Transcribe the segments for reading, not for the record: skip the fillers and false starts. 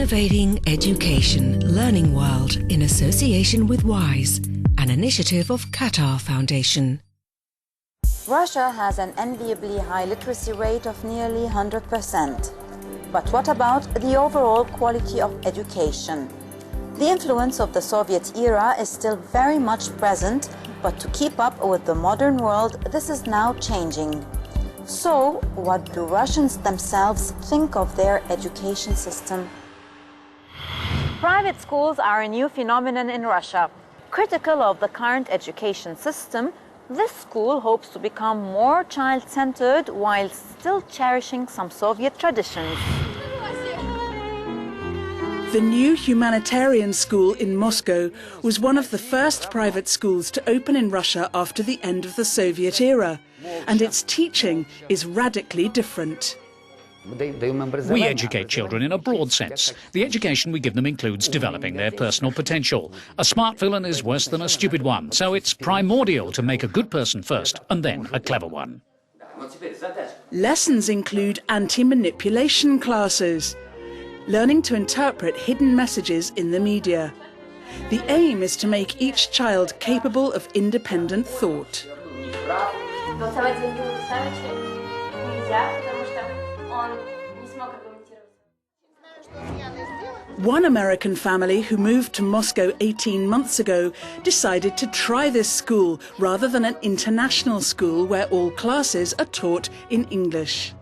Innovating Education Learning World in association with WISE, an initiative of Qatar Foundation. Russia has an enviably high literacy rate of nearly 100%. But what about the overall quality of education? The influence of the Soviet era is still very much present, but to keep up with the modern world, this is now changing. So, what do Russians themselves think of their education system? Private schools are a new phenomenon in Russia. Critical of the current education system, this school hopes to become more child-centered while still cherishing some Soviet traditions. The new Humanitarian School in Moscow was one of the first private schools to open in Russia after the end of the Soviet era, and its teaching is radically different. We educate children in a broad sense. The education we give them includes developing their personal potential. A smart villain is worse than a stupid one, so it's primordial to make a good person first and then a clever one. Lessons include anti-manipulation classes, learning to interpret hidden messages in the media. The aim is to make each child capable of independent thought. One American family who moved to Moscow 18 months ago decided to try this school rather than an international school where all classes are taught in English.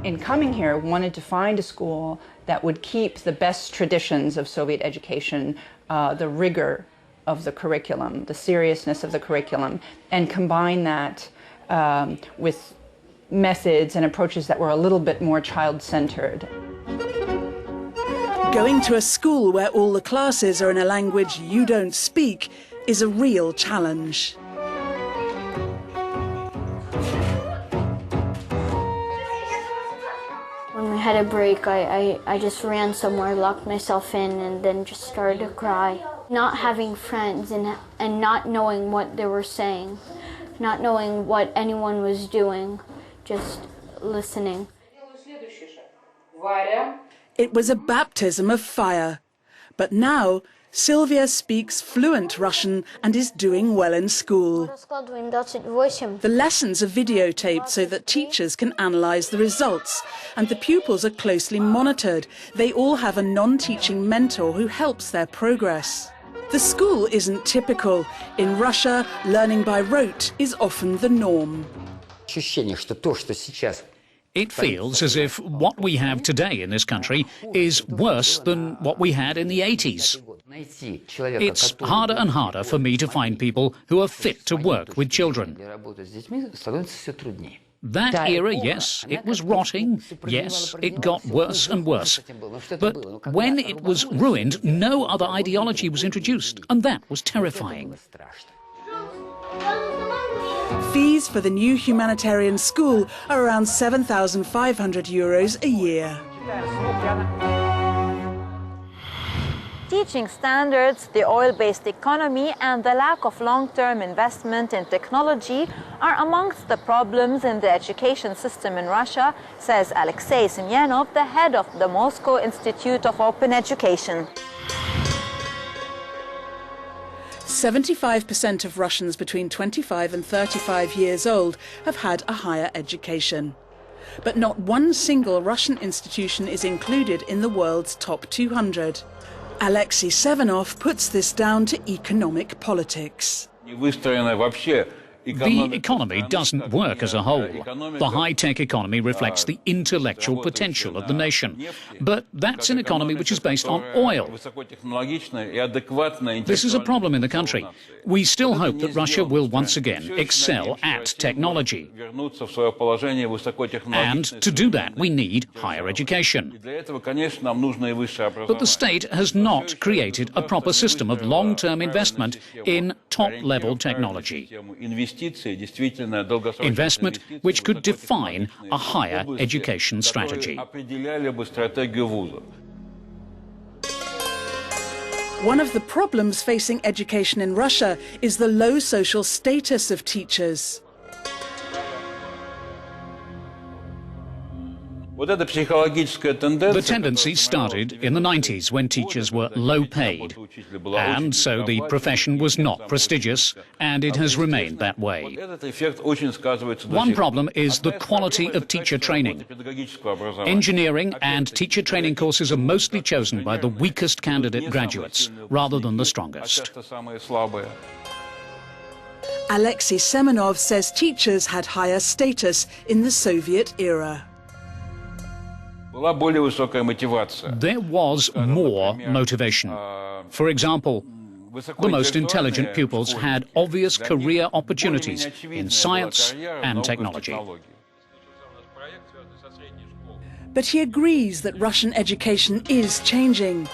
In coming here, wanted to find a school that would keep the best traditions of Soviet education, the rigor of the curriculum, the seriousness of the curriculum, and combine that with methods and approaches that were a little bit more child-centered. Going to a school where all the classes are in a language you don't speak is a real challenge. When we had a break, I just ran somewhere, locked myself in, and then just started to cry. Not having friends and not knowing what they were saying, not knowing what anyone was doing, just listening. It was a baptism of fire. But now, Sylvia speaks fluent Russian and is doing well in school. The lessons are videotaped so that teachers can analyse the results, and the pupils are closely monitored. They all have a non-teaching mentor who helps their progress. The school isn't typical. In Russia, learning by rote is often the norm. It feels as if what we have today in this country is worse than what we had in the 80s. It's harder and harder for me to find people who are fit to work with children. That era, yes, it was rotting. Yes, it got worse and worse. But when it was ruined, no other ideology was introduced, and that was terrifying. Fees for the new Humanitarian School are around €7,500 a year. Teaching standards, the oil-based economy, and the lack of long-term investment in technology are amongst the problems in the education system in Russia, says Alexei Semyenov, the head of the Moscow Institute of Open Education. 75% of Russians between 25 and 35 years old have had a higher education. But not one single Russian institution is included in the world's top 200. Alexei Semyenov puts this down to economic politics. The economy doesn't work as a whole. The high-tech economy reflects the intellectual potential of the nation. But that's an economy which is based on oil. This is a problem in the country. We still hope that Russia will once again excel at technology. And to do that, we need higher education. But the state has not created a proper system of long-term investment in top-level technology. Investment which could define a higher education strategy. One of the problems facing education in Russia is the low social status of teachers. The tendency started in the 90s when teachers were low paid, and so the profession was not prestigious, and it has remained that way. One problem is the quality of teacher training. Engineering and teacher training courses are mostly chosen by the weakest candidate graduates, rather than the strongest. Alexei Semenov says teachers had higher status in the Soviet era. There was more motivation. For example, the most intelligent pupils had obvious career opportunities in science and technology. But he agrees that Russian education is changing,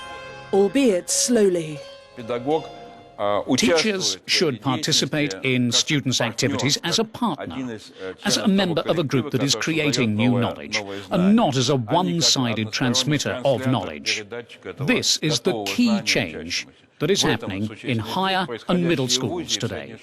albeit slowly. Teachers should participate in students' activities as a partner, as a member of a group that is creating new knowledge, and not as a one-sided transmitter of knowledge. This is the key change that is happening in higher and middle schools today.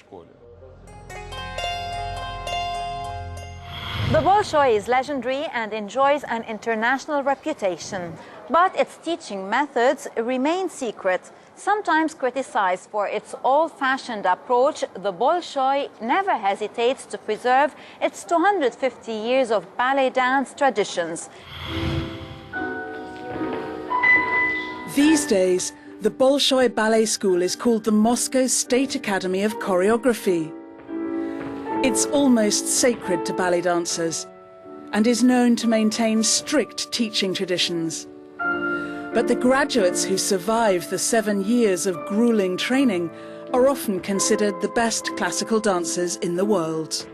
The Bolshoy is legendary and enjoys an international reputation, but its teaching methods remain secret. Sometimes criticized for its old-fashioned approach, the Bolshoy never hesitates to preserve its 250 years of ballet dance traditions. These days, the Bolshoy Ballet School is called the Moscow State Academy of Choreography. It's almost sacred to ballet dancers and is known to maintain strict teaching traditions. But the graduates who survive the 7 years of grueling training are often considered the best classical dancers in the world.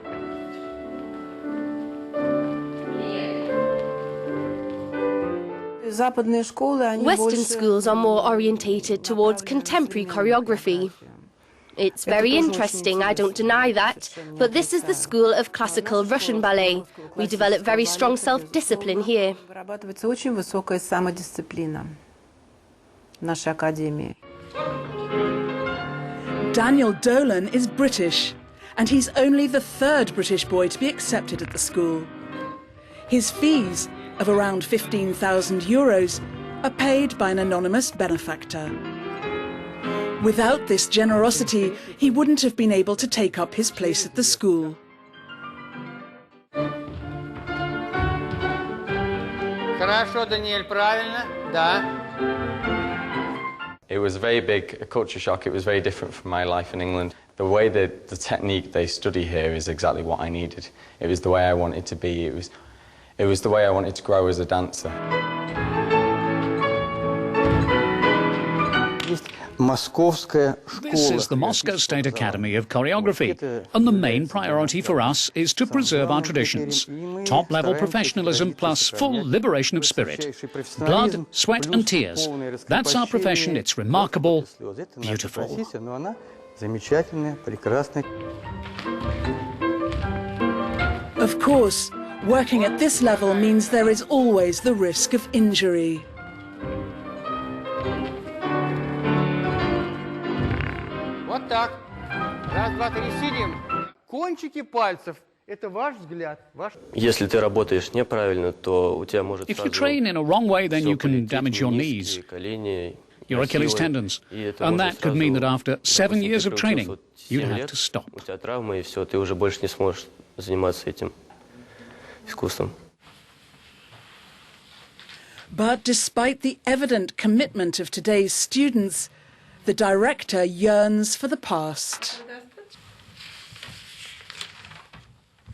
Western schools are more orientated towards contemporary choreography. It's very interesting, I don't deny that, but this is the school of classical Russian ballet. We develop very strong self-discipline here. Daniel Dolan is British, and he's only the 3rd British boy to be accepted at the school. His fees, of around €15,000, are paid by an anonymous benefactor. Without this generosity, he wouldn't have been able to take up his place at the school. It was a very big culture shock. It was very different from my life in England. The way that the technique they study here is exactly what I needed. It was the way I wanted to be. It was the way I wanted to grow as a dancer. This is the Moscow State Academy of Choreography, and the main priority for us is to preserve our traditions. Top-level professionalism plus full liberation of spirit. Blood, sweat and tears. That's our profession. It's remarkable, beautiful. Of course, working at this level means there is always the risk of injury. Так, раз, два, три, сидим. Кончики пальцев. Это ваш взгляд. Если ты работаешь неправильно, то у тебя может. If you train in a wrong way, then you can damage your knees, your Achilles tendons, and that could mean that after 7 years of training, you'd have to stop. У тебя травма и все, ты уже больше не сможешь заниматься этим искусством. But despite the evident commitment of today's students, the director yearns for the past.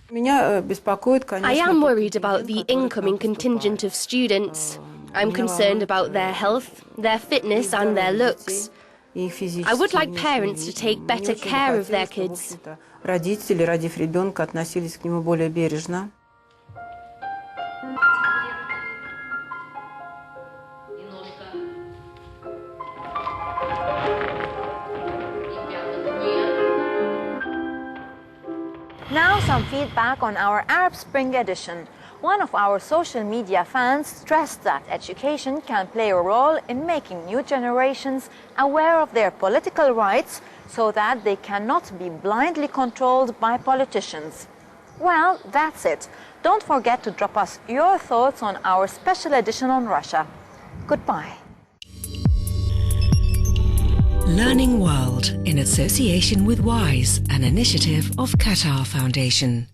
I am worried about the incoming contingent of students. I'm concerned about their health, their fitness and their looks. I would like parents to take better care of their kids. Now some feedback on our Arab Spring edition. One of our social media fans stressed that education can play a role in making new generations aware of their political rights so that they cannot be blindly controlled by politicians. Well, that's it. Don't forget to drop us your thoughts on our special edition on Russia. Goodbye. Learning World in association with WISE, an initiative of Qatar Foundation.